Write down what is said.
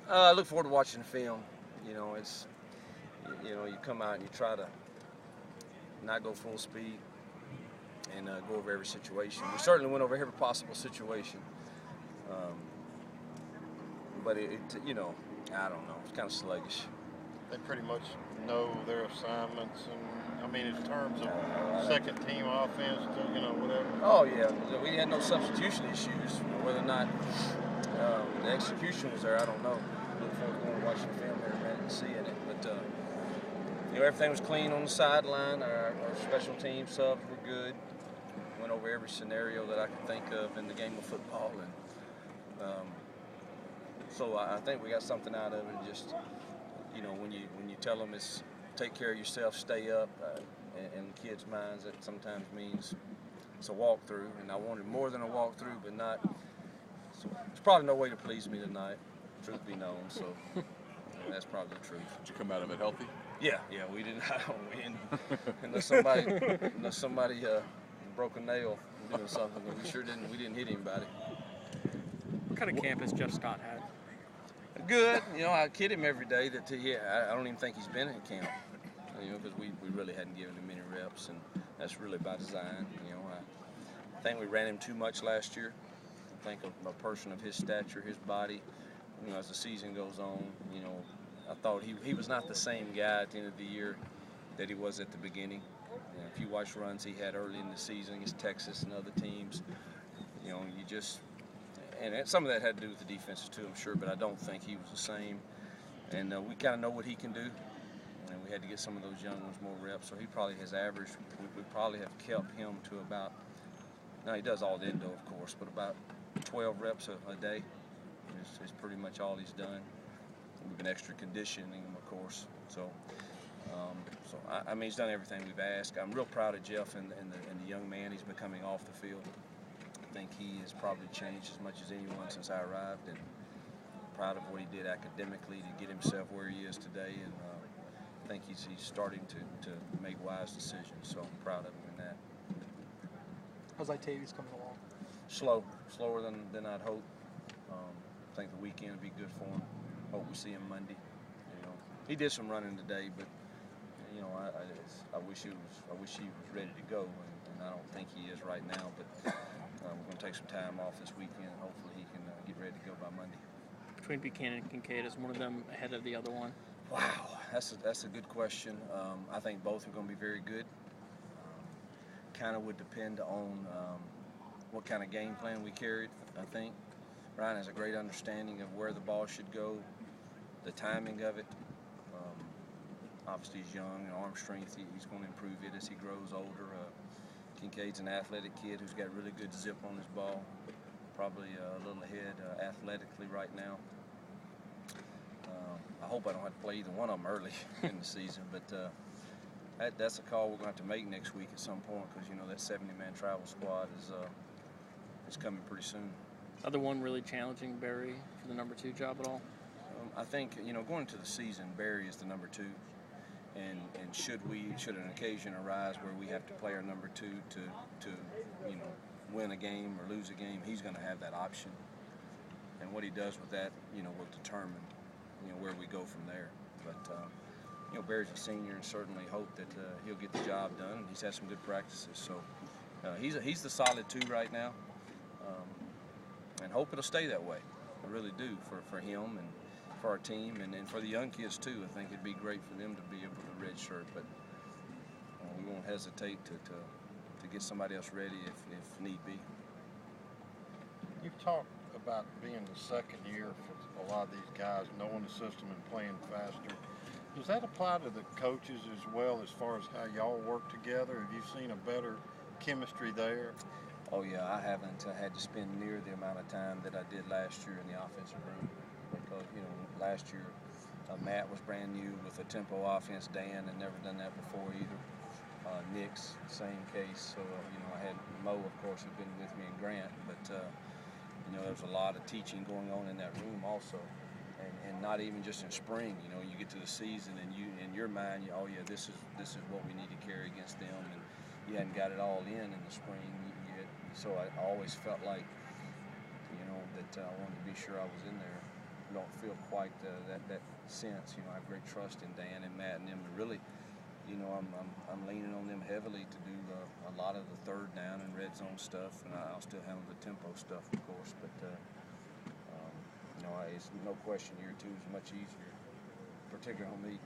I look forward to watching the film. It's you come out and you try to not go full speed and go over every situation. We certainly went over every possible situation, um, but I don't know. It's kind of sluggish. They pretty much know their assignments, and I mean, in terms of second team offense, whatever. Oh yeah, we had no substitution issues. Whether or not the execution was there, I don't know. Look forward to going to watching the film here in a minute and seeing it. But everything was clean on the sideline. Our special team subs were good. Went over every scenario that I could think of in the game of football, and so I think we got something out of it. Just when you tell them it's take care of yourself, stay up, in kids' minds that sometimes means it's a walkthrough, and I wanted more than a walkthrough, but not. So there's probably no way to please me tonight, truth be known. So that's probably the truth. Did you come out of it healthy? Yeah, we didn't. Unless somebody broke a nail doing something, but we sure didn't. We didn't hit anybody. What kind of camp has Jeff Scott had? Good. I kid him every day that I don't even think he's been in camp. Because we really hadn't given him many reps, and that's really by design. I think we ran him too much last year. I think a person of his stature, his body, as the season goes on, I thought he was not the same guy at the end of the year that he was at the beginning. If you watch runs he had early in the season against Texas and other teams, and some of that had to do with the defenses too, I'm sure, but I don't think he was the same. And we kind of know what he can do. And we had to get some of those young ones more reps, so he probably has averaged. We probably have kept him to about. Now he does all the endo, of course, but about 12 reps a day is pretty much all he's done. We've been extra conditioning him, of course. So I mean, he's done everything we've asked. I'm real proud of Jeff and the young man he's becoming off the field. I think he has probably changed as much as anyone since I arrived, and proud of what he did academically to get himself where he is today. And I think he's starting to make wise decisions, so I'm proud of him in that. How's Itavius coming along? Slower than I'd hoped. I think the weekend will be good for him. Hope we see him Monday. He did some running today, but I wish he was ready to go, and I don't think he is right now. But we're going to take some time off this weekend. Hopefully he can get ready to go by Monday. Between Buchanan and Kincaid, is one of them ahead of the other one? Wow, that's a good question. I think both are going to be very good. Kind of would depend on what kind of game plan we carried, I think. Ryan has a great understanding of where the ball should go, the timing of it. Obviously he's young and arm strength. He's going to improve it as he grows older. Kincaid's an athletic kid who's got really good zip on his ball. Probably a little ahead athletically right now. I hope I don't have to play either one of them early in the season, but that's a call we're going to have to make next week at some point, because that 70-man travel squad is coming pretty soon. Other one really challenging Barry for the number 2 job at all? I think going into the season, Barry is the number 2, and should an occasion arise where we have to play our number 2 to win a game or lose a game, he's going to have that option, and what he does with that will determine where we go from there. But Barry's a senior, and certainly hope that he'll get the job done. He's had some good practices, so he's the solid 2 right now, and hope it'll stay that way. I really do, for him and for our team, and for the young kids too. I think it'd be great for them to be able to redshirt, but we won't hesitate to get somebody else ready if need be. You've talked about being the second year for a lot of these guys, knowing the system and playing faster. Does that apply to the coaches as well, as far as how y'all work together? Have you seen a better chemistry there? Oh yeah, I haven't had to spend near the amount of time that I did last year in the offensive room, because last year Matt was brand new with a tempo offense. Dan had never done that before either. Nick's same case. So I had Mo, of course, who'd been with me, and Grant, but there was a lot of teaching going on in that room also, and not even just in spring. You get to the season and you in your mind, this is what we need to carry against them, and you hadn't got it all in the spring yet. So I always felt like that I wanted to be sure I was in there. don't feel quite that sense. I have great trust in Dan and Matt and them. And really, I'm leaning on them heavily to do a lot of the third down and red zone stuff, and I'll still handle the tempo stuff, of course. But it's no question year 2 is much easier, particularly on me.